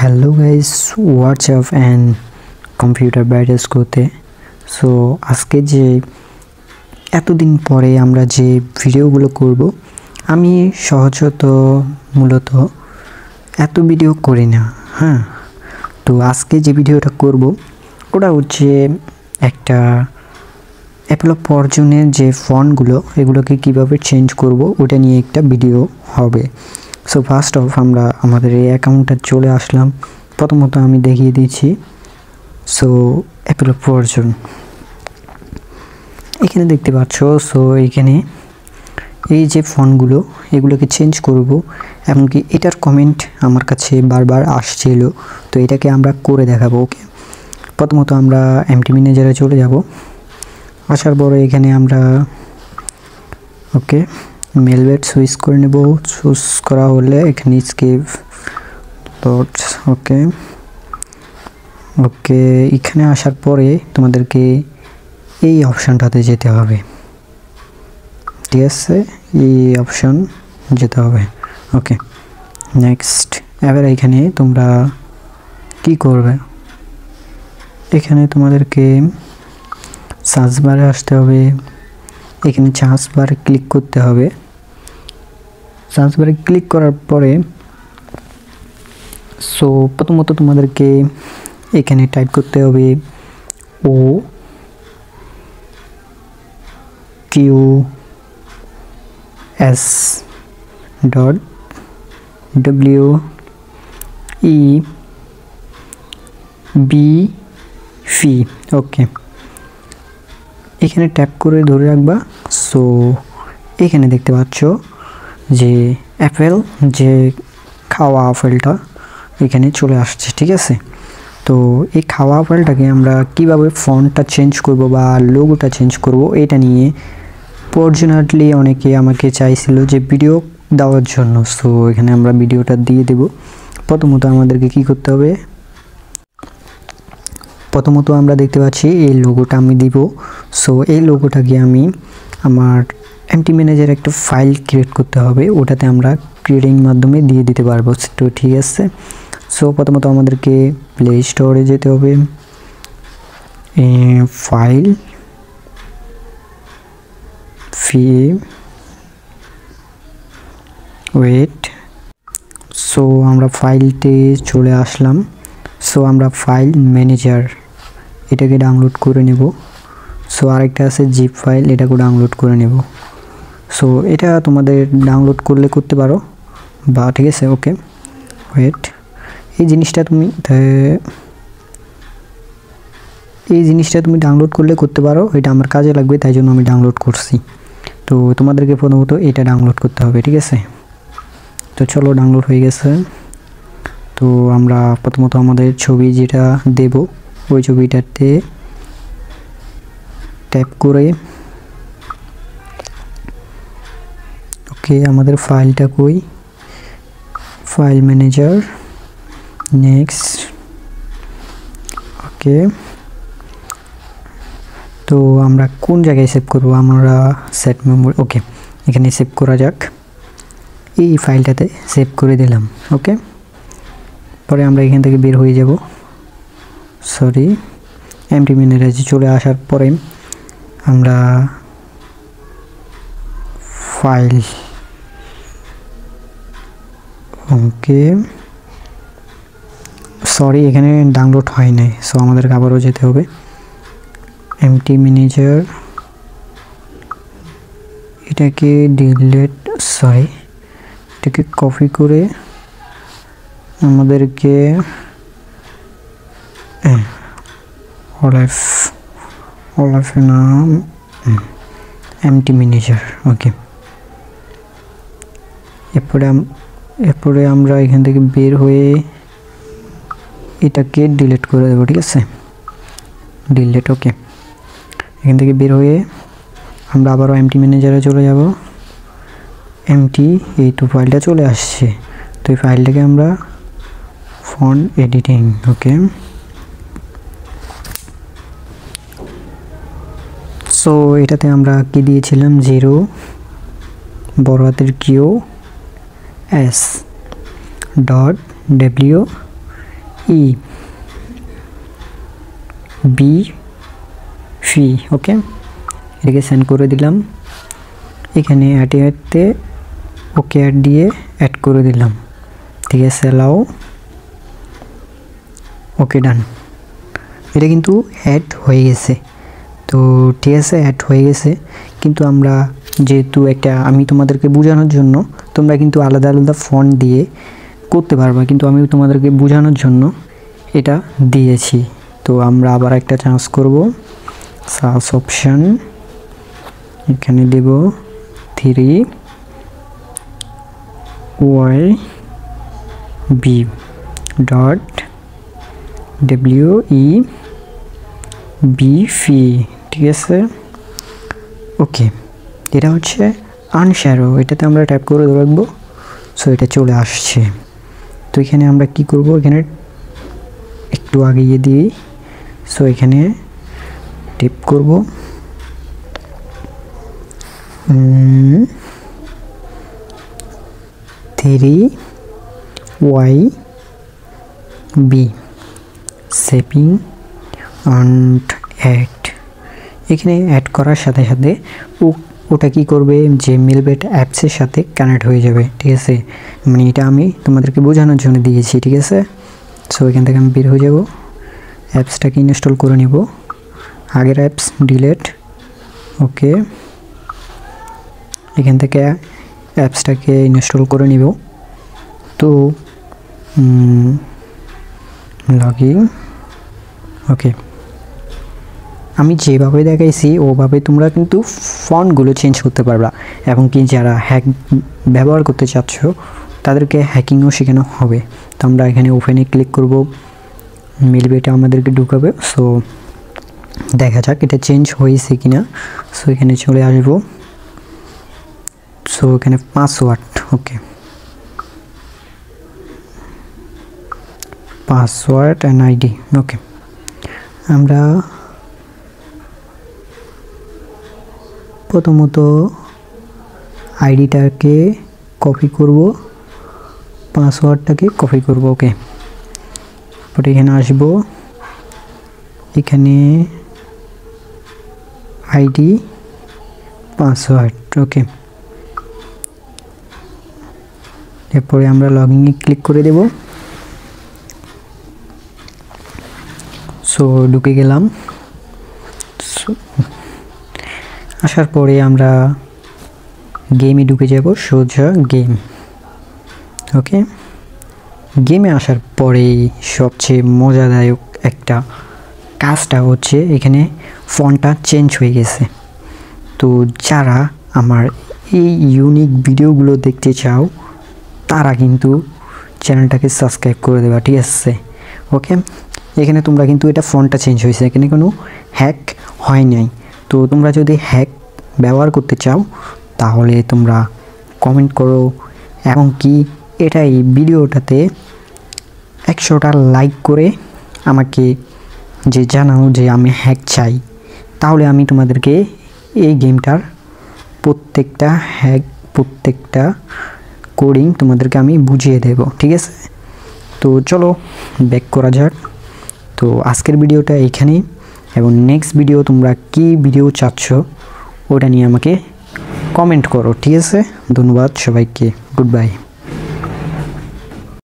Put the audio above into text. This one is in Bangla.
Hello guys, what's up and computer ব্রাইটাস করতে। সো আজকে যে এতদিন পরে আমরা যে ভিডিওগুলো করব, আমি মূলত এত ভিডিও করি না। তো আজকে যে ভিডিওটা করব ওটা হচ্ছে একটা অ্যাপল ফরচুনের যে ফন্টগুলো এগুলোকে কিভাবে চেঞ্জ করব ওটা নিয়ে একটা ভিডিও হবে। সো ফার্স্ট অফ আমরা আমাদের এই অ্যাকাউন্টটা চলে আসলাম। প্রথমত আমি দেখিয়ে দিচ্ছি। সো অ্যাপল ফরচুন এখানে দেখতে পাচ্ছ। সো এখানে এই যে ফন্টগুলো এগুলোকে চেঞ্জ করব, এমনকি এটার কমেন্ট আমার কাছে বারবার আসছিল, তো এটাকে আমরা করে দেখাবো। ওকে, প্রথমত আমরা এমটি ম্যানেজারে চলে যাব। আসার পরে এখানে আমরা ওকে মেলওয়েট সুইচ করে নেব। চুজ করা হলে এখানে স্কিপ ডটস। ওকে ওকে এখানে আসার পরে তোমাদেরকে এই অপশানটাতে যেতে হবে, ঠিক আছে? এই অপশান যেতে হবে। ওকে, নেক্সট। এবার এখানে তোমরা কি করবে, এখানে তোমাদেরকে সার্চ বারে আসতে হবে। এখানে সার্চ বারে ক্লিক করতে হবে। সার্চ বারে ক্লিক করার পরে সো প্রথমত তোমাদেরকে এখানে টাইপ করতে হবে OQS.WEBF। ওকে, এখানে ট্যাপ করে ধরে রাখবা। সো এখানে দেখতে পাচ্ছ যে অ্যাপেল যে খাওয়া আপেলটা এখানে চলে আসছে, ঠিক আছে? তো এই খাওয়া আপেলটাকে আমরা কিভাবে ফন্টটা চেঞ্জ করব বা লোগোটা চেঞ্জ করব এটা নিয়ে পার্সোনালি অনেকে আমাকে চাইছিল যে ভিডিও দেওয়ার জন্য। সো এখানে আমরা ভিডিওটা দিয়ে দেব। প্রথমত আমাদেরকে কি করতে হবে, প্রথমত আমরা দেখতে পাচ্ছি এই লোগোটা আমি দিব। সো এই লোগোটাকে আমি আমার এমটি ম্যানেজার একটা ফাইল ক্রিয়েট করতে হবে, ওটাতে আমরা ক্রিয়েটিং মাধ্যমে দিয়ে দিতে পারবো। তো ঠিক আছে। সো প্রথমত আমাদেরকে প্লে স্টোরে যেতে হবে। File wait. সো আমরা ফাইলতে চলে আসলাম। সো আমরা ফাইল ম্যানেজার এটাকে ডাউনলোড করে নেব। সো আরেকটা আছে জিপ ফাইল, এটাকে ডাউনলোড করে নেব। সো এটা তোমাদের ডাউনলোড করলে করতে পারো বা ঠিক আছে। ওকে ওয়েট, এই জিনিসটা তুমি ডাউনলোড করলে করতে পারো, এটা আমার কাজে লাগবে তাই জন্য আমি ডাউনলোড করছি। তো তোমাদেরকে প্রথমত এটা ডাউনলোড করতে হবে, ঠিক আছে? তো চলো, ডাউনলোড হয়ে গেছে। তো আমরা প্রথমত আমাদের ছবি যেটা দেব ওই ছবিটাতে ট্যাপ করে ওকে আমাদের ফাইলটা কই, ফাইল ম্যানেজার। নেক্সট। ওকে, তো আমরা কোন জায়গায় সেভ করব, আমরা সেট মেমোরি। ওকে, এখানে সেভ করা যাক। এই ফাইলটাতে সেভ করে দিলাম। ওকে, পরে আমরা এখান থেকে বের হয়ে যাব। সরি, এমটি ম্যানেজারে চলে আসার পরে আমরা ফাইল ওকে সরি এখানে ডাউনলোড হয় নাই। সো আমাদেরকে আবারও যেতে হবে এমটি ম্যানেজার, এটাকে এটাকে কপি করে আমাদেরকে নাম এমটি ম্যানেজার। ওকে, এরপরে আমরা এখান থেকে বের হয়ে এটাকে ডিলিট করে দেবো, ঠিক আছে? ডিলিট। ওকে, এখান থেকে বের হয়ে আমরা আবারও এমটি ম্যানেজারে চলে যাব। এই তো ফাইলটা চলে আসছে। তো এই ফাইলটাকে আমরা ফন্ট এডিটিং। ওকে, সো এটাতে আমরা কি দিয়েছিলাম, 0 বড় হাতের QS.W ই বি ফি। ওকে, এটাকে সেন্ড করে দিলাম। এখানে অ্যাডে ওকে অ্যাড দিয়ে অ্যাড করে দিলাম। ঠিক আছে, অ্যালাউ। ওকে, ডান। এটা কিন্তু অ্যাড হয়ে গেছে। তো ঠিক আছে, অ্যাড হয়ে গেছে। কিন্তু আমরা যেহেতু আমি তোমাদেরকে বোঝানোর জন্য, তোমরা কিন্তু আলাদা আলাদা ফন্ট দিয়ে করতে পারবা, কিন্তু আমি তোমাদেরকে বোঝানোর জন্য এটা দিয়েছি। তো আমরা আবার একটা চান্স করব। সার্চ অপশন, এখানে দেব 3yb.webf। ঠিক আছে, ওকে। এটা হচ্ছে আনশ্যাডো, এটাতে আমরা ট্যাপ করে রাখবো। সো এটা চলে আসছে। তো এখানে আমরা কি করব, এখানে একটু আগিয়ে দিই। সো এখানে টিপ করব, 3yb সেভিং অ্যান্ড অ্যাড। এখানে অ্যাড করার সাথে সাথে ওটা কি করবে, যে মেলবেট অ্যাপসের সাথে কানেক্ট হয়ে যাবে। ঠিক আছে, মানে এটা আমি তোমাদেরকে বোঝানোর জন্য দিয়েছি। ঠিক আছে, সো এখান থেকে আমি বের হয়ে যাব, অ্যাপসটাকে ইনস্টল করে নিব। আগের অ্যাপস ডিলেট। ওকে, এখান থেকে অ্যাপসটাকে ইনস্টল করে নিব। তো লগইন। ওকে, আমি যেভাবে দেখাইছি ওভাবে তোমরা কিন্তু ফন্টগুলো চেঞ্জ করতে পারবা, এবং কি যারা হ্যাক ব্যবহার করতে চাচ্ছ তাদেরকে হ্যাকিংও শেখানো হবে। তো আমরা এখানে ওপেনে ক্লিক করব, মেলবেটা আমাদেরকে ঢুকাবে। সো দেখা যাক এটা চেঞ্জ হয়েছে কিনা। সো এখানে চলে আসব। সো এখানে password. Okay, password and ID. Okay, আমরা প্রথমত আইডিটাকে কপি করব, পাসওয়ার্ডটাকে কপি করব। ওকে, পরে এখানে আসব, এখানে আইডি পাসওয়ার্ড। ওকে, এরপরে আমরা লগইনে ক্লিক করে দেব। সো ঢুকে গেলাম। আসার পরে আমরা গেমে ঢুকে যাব, সোজা গেম। ওকে, গেমে আসার পরে সবচেয়ে মজাদায়ক একটা কাজটা হচ্ছে এখানে ফন্টটা চেঞ্জ হয়ে গেছে। তো যারা আমার এই ইউনিক ভিডিওগুলো দেখতে চাও তারা কিন্তু চ্যানেলটাকে সাবস্ক্রাইব করে দেবা। ঠিক আছে, ওকে। এখানে তোমরা কিন্তু এটা ফন্টটা চেঞ্জ হয়েছে, এখানে কোনো হ্যাক হয় নাই। তো তোমরা যদি হ্যাক ব্যবহার করতে চাও তাহলে তোমরা কমেন্ট করো, এবং কি এই ভিডিওটাতে 100টা লাইক করে আমাকে যে জানাও যে আমি হ্যাক চাই, তাহলে আমি তোমাদেরকে এই গেমটার প্রত্যেকটা কোডিং তোমাদেরকে আমি বুঝিয়ে দেব। ঠিক আছে, তো চলো ব্যাক করা যাক। তো আজকের ভিডিওটা এইখানেই, এবং নেক্সট ভিডিও তোমরা কি ভিডিও চাচ্ছ ওটা নিয়ে আমাকে কমেন্ট করো। ঠিক আছে, ধন্যবাদ সবাইকে, গুড বাই।